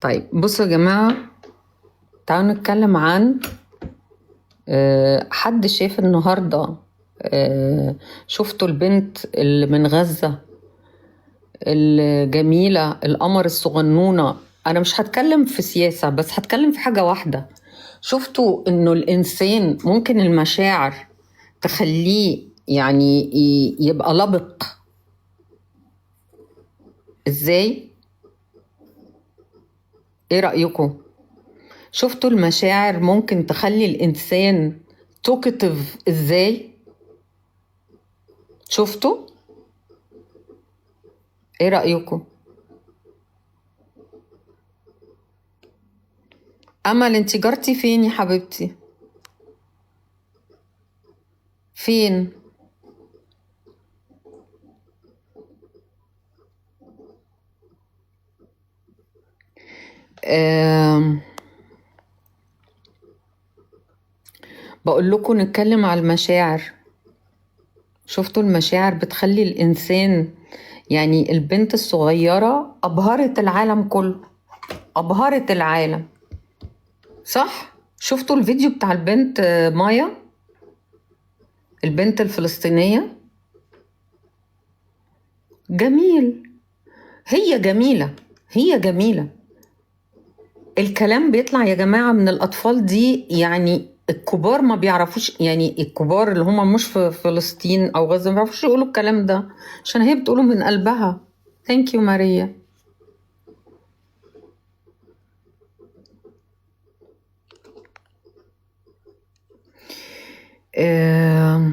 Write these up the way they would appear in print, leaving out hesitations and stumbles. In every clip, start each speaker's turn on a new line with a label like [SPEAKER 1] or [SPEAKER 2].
[SPEAKER 1] طيب بصوا يا جماعة، تعالوا نتكلم عن حد شاف النهاردة. شفتوا البنت اللي من غزة الجميلة القمر الصغنونة. أنا مش هتكلم في سياسة، بس هتكلم في حاجة واحدة. شفتوا إنه الإنسان ممكن المشاعر تخليه يعني يبقى لبق إزاي؟ إيه رأيكم؟ شفتوا المشاعر ممكن تخلي الإنسان توكتيف إزاي؟ شفتوا؟ إيه رأيكم؟ أمل، انتي جارتي فين يا حبيبتي؟ فين؟ آم، بقول لكم نتكلم على المشاعر. شفتوا المشاعر بتخلي الإنسان، يعني البنت الصغيرة أبهرت العالم كله، أبهرت العالم. صح؟ شفتوا الفيديو بتاع البنت مايا، البنت الفلسطينية؟ جميل. هي جميلة، هي جميلة. الكلام بيطلع يا جماعة من الأطفال دي، يعني الكبار ما بيعرفوش، يعني الكبار اللي هم مش في فلسطين أو غزة ما بيعرفوش يقولوا الكلام ده، عشان هي بتقوله من قلبها. ثانك يو ماريا. آه...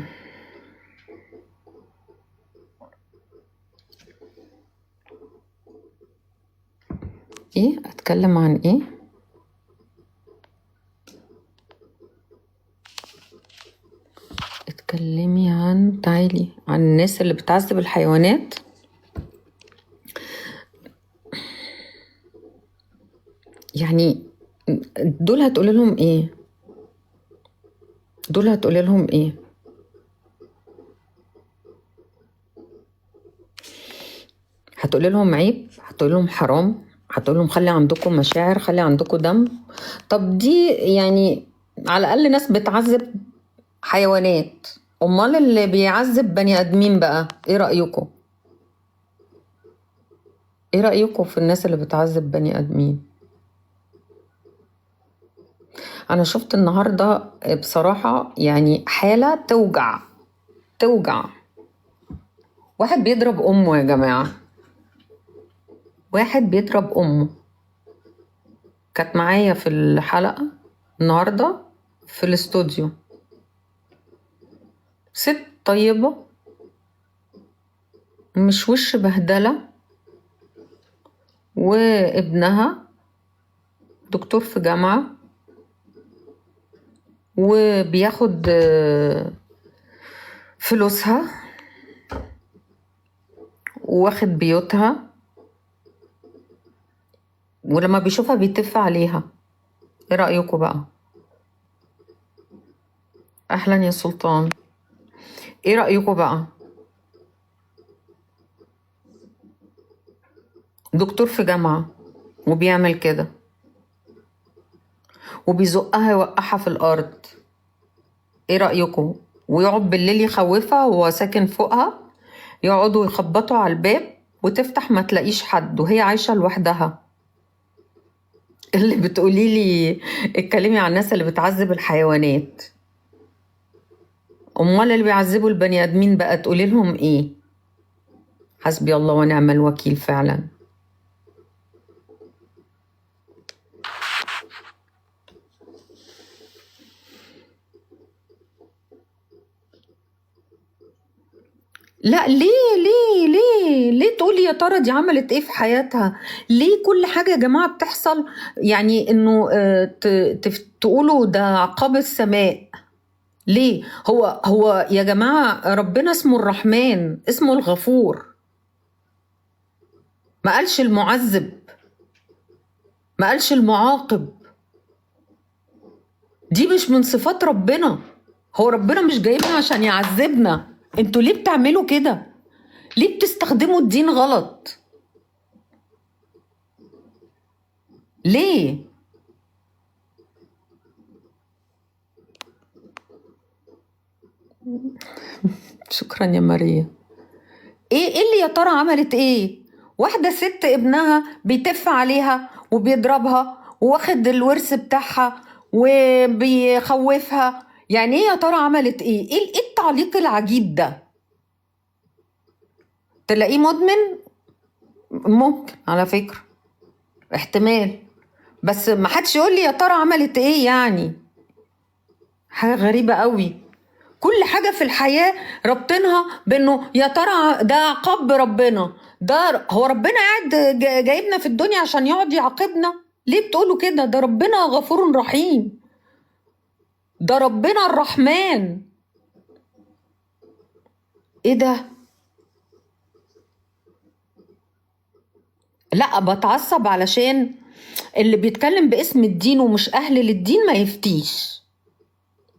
[SPEAKER 1] إيه أتكلم عن إيه؟ اتكلمي عن، تعالي، عن الناس اللي بتعذب الحيوانات. يعني دول هتقولي لهم إيه؟ دول هتقولي لهم إيه؟ هتقولي لهم عيب؟ هتقولي لهم حرام؟ هتقول لهم خلي عندكم مشاعر، خلي عندكم دم؟ طب دي يعني على الأقل ناس بتعذب حيوانات، أمال اللي بيعذب بني آدمين بقى إيه رأيكم؟ إيه رأيكم في الناس اللي بتعذب بني آدمين؟ أنا شفت النهاردة بصراحة يعني حالة توجع، توجع. واحد بيضرب أمه يا جماعة، واحد بيضرب أمه. كانت معايا في الحلقة النهاردة في الاستوديو، ست طيبة، مش وش بهدلة، وابنها دكتور في جامعة وبياخد فلوسها واخد بيوتها، ولما بيشوفها بيتف عليها. ايه رأيكم بقى؟ اهلا يا سلطان. ايه رأيكم بقى؟ دكتور في جامعة وبيعمل كده، وبيزقها يوقعها في الارض. ايه رأيكم؟ ويقعد بالليل يخوفها وهو ساكن فوقها، يقعدوا يخبطوا على الباب وتفتح ما تلاقيش حد وهي عايشة لوحدها. اللي بتقولي لي اتكلمي عن الناس اللي بتعذب الحيوانات، امال اللي بيعذبوا البني ادمين بقى تقولي لهم ايه؟ حسبي الله ونعم الوكيل فعلا. لا، ليه تقولي يا ترى دي عملت ايه في حياتها؟ ليه كل حاجة يا جماعة بتحصل يعني انه تقولوا ده عقاب السماء؟ ليه؟ هو يا جماعة ربنا اسمه الرحمن، اسمه الغفور، ما قالش المعذب، ما قالش المعاقب. دي مش من صفات ربنا. هو ربنا مش جايبنا عشان يعذبنا. انتوا ليه بتعملوا كده؟ ليه بتستخدموا الدين غلط؟ ليه؟ شكرا يا ماريا. ايه اللي يا ترى عملت ايه؟ واحدة ست ابنها بيتف عليها وبيضربها واخد الورث بتاعها وبيخوفها، يعني ايه يا ترى عملت ايه؟ ايه التعليق العجيب ده؟ تلاقيه مدمن؟ ممكن على فكرة، احتمال، بس ما حدش يقول لي يا ترى عملت ايه يعني. حاجة غريبة قوي. كل حاجة في الحياة ربطنها بانه يا ترى ده عقاب ربنا، ده هو ربنا قاعد جايبنا في الدنيا عشان يقعد يعاقبنا؟ ليه بتقولوا كده؟ ده ربنا غفور رحيم، ده ربنا الرحمن. ايه ده؟ لا بتعصب علشان اللي بيتكلم باسم الدين ومش اهل للدين ما يفتيش.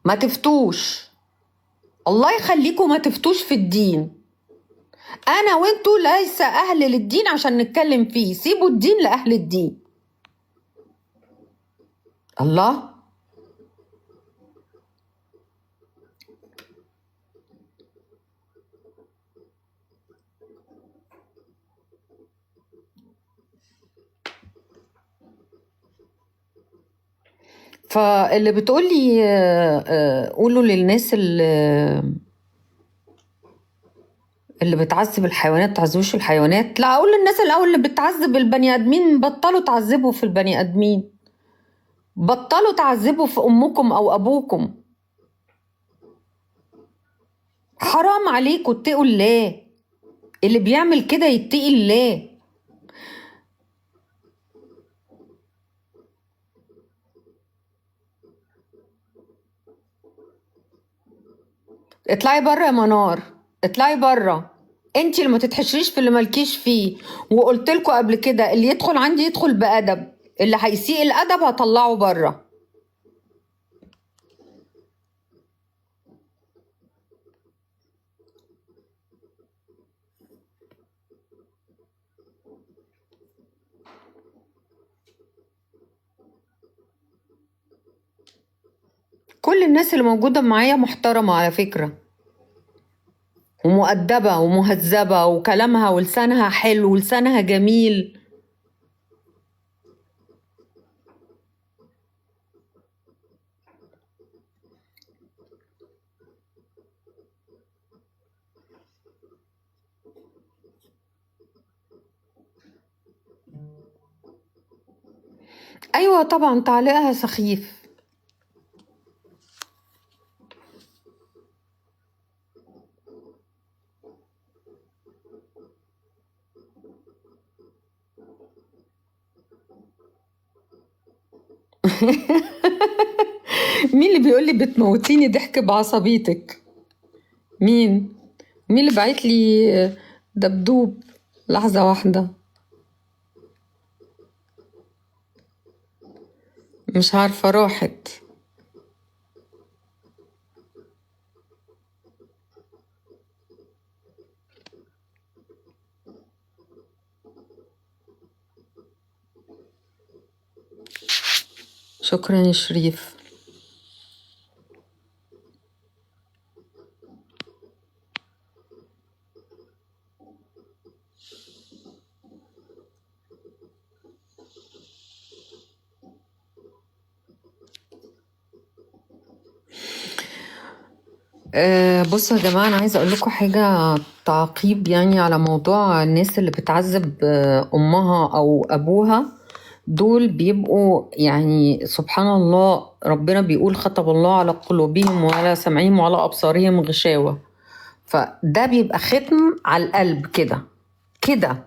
[SPEAKER 1] ما تفتوش، الله يخليكم ما تفتوش في الدين. انا وانتوا ليس اهل للدين عشان نتكلم فيه، سيبوا الدين لاهل الدين. الله. فاللي بتقولي قولوا للناس اللي بتعذب الحيوانات تعذبوش الحيوانات. لا، اقول للناس الاول اللي بتعذب البني ادمين بطلوا تعذبوا في البني ادمين، بطلوا تعذبوا في امكم او ابوكم. حرام عليكم، اتقوا الله. اللي بيعمل كده يتقي الله. اطلعي بره يا منار، اطلعي بره. انتي اللي ما تتحشريش في اللي مالكيش فيه. وقلت لكم قبل كده اللي يدخل عندي يدخل بأدب، اللي هيسيء الأدب هطلعه بره. كل الناس اللي موجودة معايا محترمة على فكرة، ومؤدبة ومهذبة وكلامها ولسانها حلو ولسانها جميل. أيوة طبعا تعليقها سخيف. مين اللي بيقول لي بتموتيني ضحك بعصبيتك؟ مين اللي بعت لي دبدوب؟ لحظة واحدة، مش عارفة راحت. شكرا يا شريف. بصوا يا جماعة، أنا عايزة أقول لكم حاجة تعقيب يعني على موضوع الناس اللي بتعذب أمها أو أبوها. دول بيبقوا يعني سبحان الله، ربنا بيقول ختم الله على قلوبهم وعلى سمعهم وعلى أبصارهم غشاوة. فده بيبقى ختم على القلب كده كده،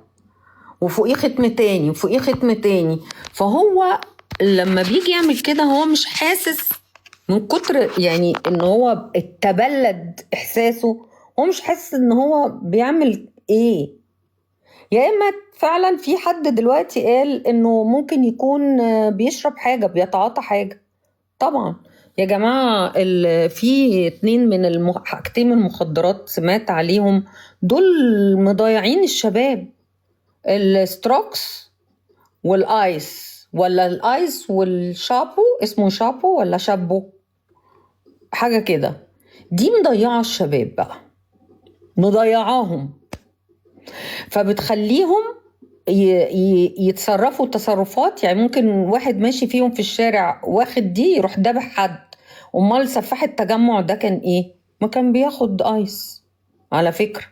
[SPEAKER 1] وفوقيه ختم تاني وفوقيه ختم تاني. فهو لما بيجي يعمل كده هو مش حاسس من كتر يعني ان هو اتبلد احساسه، هو مش حاسس ان هو بيعمل ايه. يا اما فعلا في حد دلوقتي قال انه ممكن يكون بيشرب حاجة، بيتعاطى حاجة. طبعا يا جماعة، في 2 من حاجتين من المخدرات سمعت عليهم، دول مضيعين الشباب. الستروكس والايس ولا الايس والشابو، اسمه شابو ولا شابو، حاجة كده. دي مضيعة الشباب بقى، مضيعاهم، فبتخليهم يتصرفوا تصرفات. يعني ممكن واحد ماشي فيهم في الشارع واخد دي يروح دبح حد. امال سفاح التجمع ده كان ايه؟ ما كان بياخد ايس على فكرة.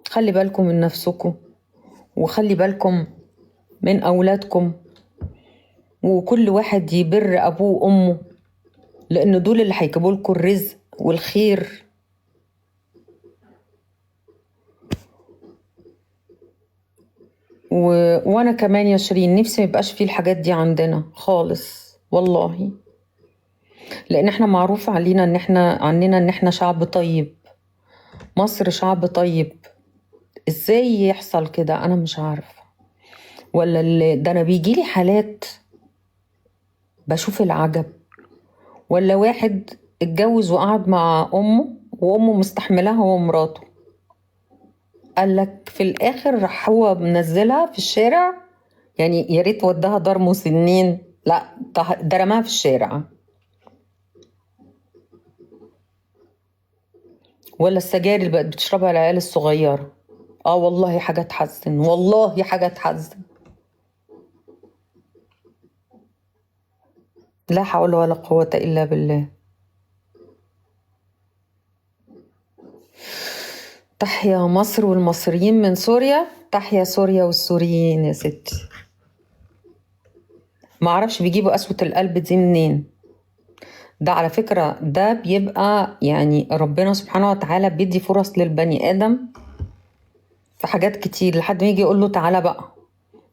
[SPEAKER 1] خلي بالكم من نفسكم، وخلي بالكم من أولادكم، وكل واحد يبر أبوه وأمه، لأن دول اللي هيجيبوا لكم الرزق والخير. وأنا كمان يا شيرين نفسي ميبقاش فيه الحاجات دي عندنا خالص والله، لأن احنا معروف علينا إن احنا شعب طيب. مصر شعب طيب. ازاي يحصل كده؟ أنا مش عارفة. ولا ده أنا بيجيلي حالات بشوف العجب. ولا واحد اتجوز وقعد مع أمه وأمه مستحملها هو ومراته، قالك في الآخر راح هو منزلها في الشارع. يعني يا ريت وداها دار مسنين، لا ده رماها في الشارع. ولا السجاير اللي بقت بتشربها العيال الصغيرة. والله حاجة تحزن، والله حاجة تحزن. لا حول ولا قوة إلا بالله. تحيا مصر والمصريين من سوريا، تحيا سوريا والسوريين يا ستي. معرفش بيجيبوا قسوة القلب دي منين. ده على فكرة ده بيبقى يعني ربنا سبحانه وتعالى بيدي فرص للبني آدم في حاجات كتير لحد ما يجي يقول له تعالى بقى.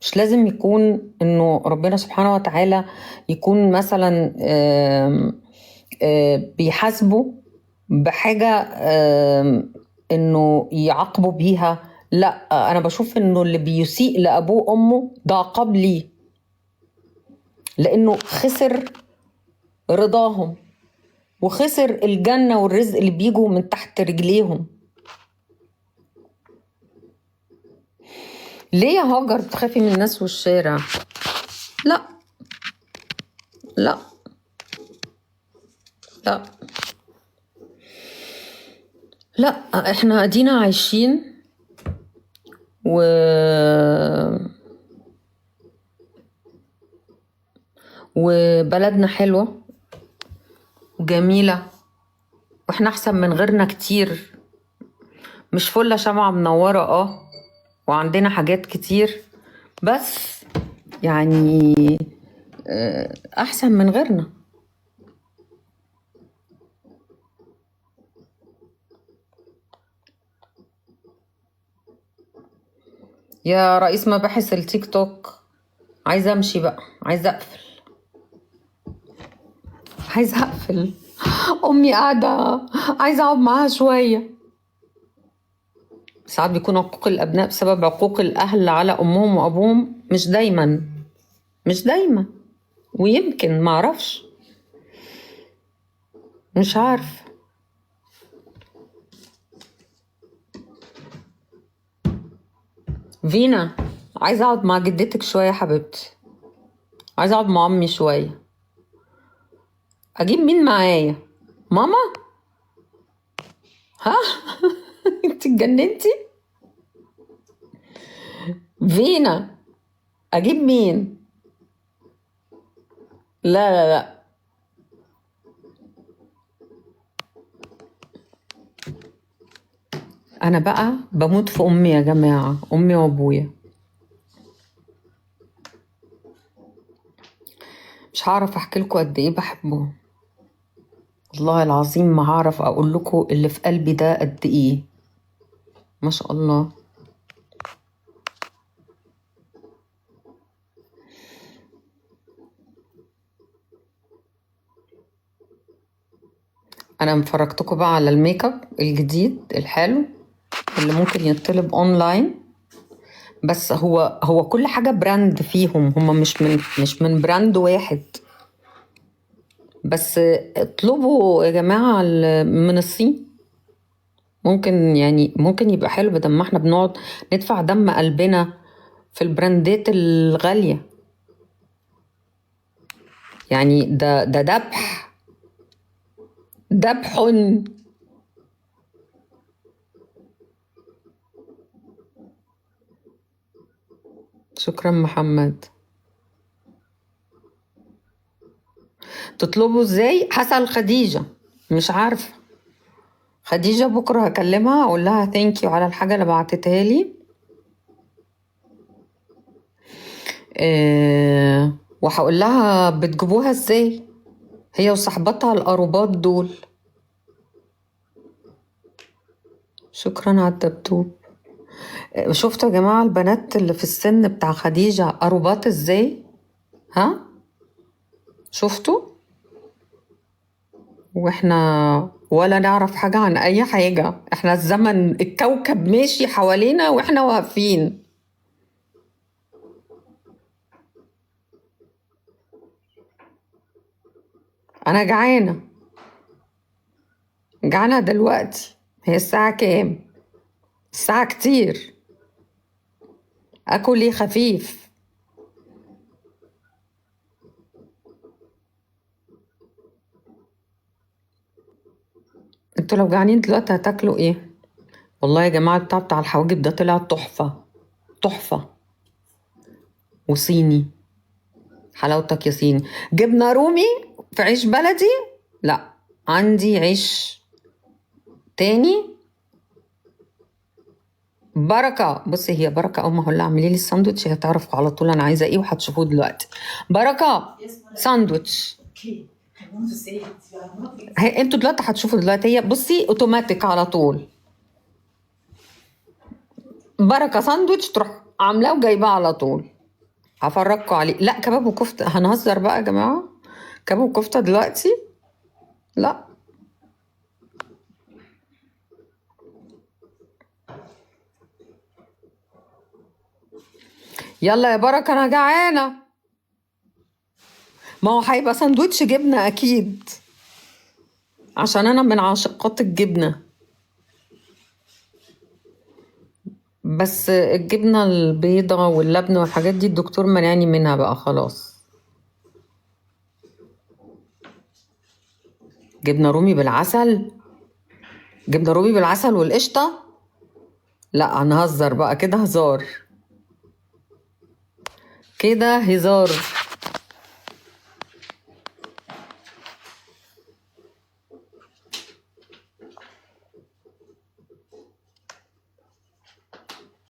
[SPEAKER 1] مش لازم يكون انه ربنا سبحانه وتعالى يكون مثلا بيحاسبه بحاجة انه يعاقبه بيها. لا، انا بشوف انه اللي بيسيء لابوه وامه ده عقاب ليه، لانه خسر رضاهم وخسر الجنة والرزق اللي بيجوا من تحت رجليهم. ليه يا هاجر بتخافي من الناس والشارع؟ لا لا لا لا، احنا ادينا عايشين وبلدنا حلوة وجميلة، واحنا احسن من غيرنا كتير. مش فلة شمعة منورة وعندنا حاجات كتير، بس يعني احسن من غيرنا. يا رئيس مباحث التيك توك، عايزة امشي بقى، عايزة اقفل. امي قاعدة عايزة اقعد معاها شوية. ساعات بيكون عقوق الابناء بسبب عقوق الاهل على امهم وابوهم، مش دايما، ويمكن معرفش، مش عارف. فينا، عايزة اقعد مع جدتك شوية يا حبيبتي، عايزة اقعد مع امي شوية. اجيب مين معايا؟ ماما؟ ها؟ انت اتجننتي؟ فينا، اجيب مين؟ لا لا لا، انا بقى بموت في امي يا جماعة، امي وابويا. مش هعرف احكي لكم قد ايه بحبهم، والله العظيم ما هعرف اقول لكم اللي في قلبي ده قد ايه. ما شاء الله. انا مفرجتكم بقى على الميك اب الجديد الحلو اللي ممكن يطلب اونلاين، بس هو كل حاجة براند فيهم، هم مش من براند واحد. بس اطلبوا يا جماعة من الصين، ممكن يبقى حلو بدل ما احنا بنقعد ندفع دم قلبنا في البراندات الغالية. يعني ده ذبح. ذبح. شكرا محمد. تطلبوا ازاي؟ هسأل خديجة، مش عارفة. خديجة بكرة هكلمها اقول لها ثانك يو على الحاجة اللي بعتتها لي. وهقول لها بتجيبوها ازاي هي وصاحبتها القروبات دول. شكرا على الدبدوب. شفتوا يا جماعة البنات اللي في السن بتاع خديجة قروبات ازاي؟ ها؟ شفتوا؟ واحنا ولا نعرف حاجة عن اي حاجة، احنا الزمن الكوكب ماشي حوالينا واحنا واقفين. انا جعانة، جعانة دلوقتي. هي الساعة كام؟ الساعة كتير. اكل ايه خفيف؟ انتوا لو جعانين دلوقتي هتاكلوا ايه؟ والله يا جماعة بتاع الحواجب ده طلع تحفة. تحفة. وصيني. حلاوتك يا صيني. جبنة رومي في عيش بلدي؟ لا، عندي عيش تاني. بركة، بصي هي بركة أول ما هقول لها اعملي لي الساندوتش هي تعرف على طول أنا عايزة إيه وهتشوفوه دلوقتي. بركة ساندوتش. هي انتوا دلوقتي هتشوفوا دلوقتي، هي بصي اوتوماتيك على طول. بركة ساندوتش تروح عاملاه وجايباه على طول. هفرجكوا عليه. لا كباب وكفتة، هنهزر بقى يا جماعة. كباب وكفتة دلوقتي؟ لا. يلا يا بركة أنا جعانة. ما هو هيبقى ساندوتش جبنة أكيد، عشان أنا من عاشقات الجبنة. بس الجبنة البيضة واللبن والحاجات دي الدكتور منعني منها بقى خلاص. جبنة رومي بالعسل؟ جبنة رومي بالعسل والقشطة؟ لا هنهزر بقى، كده هزار. كده هزار.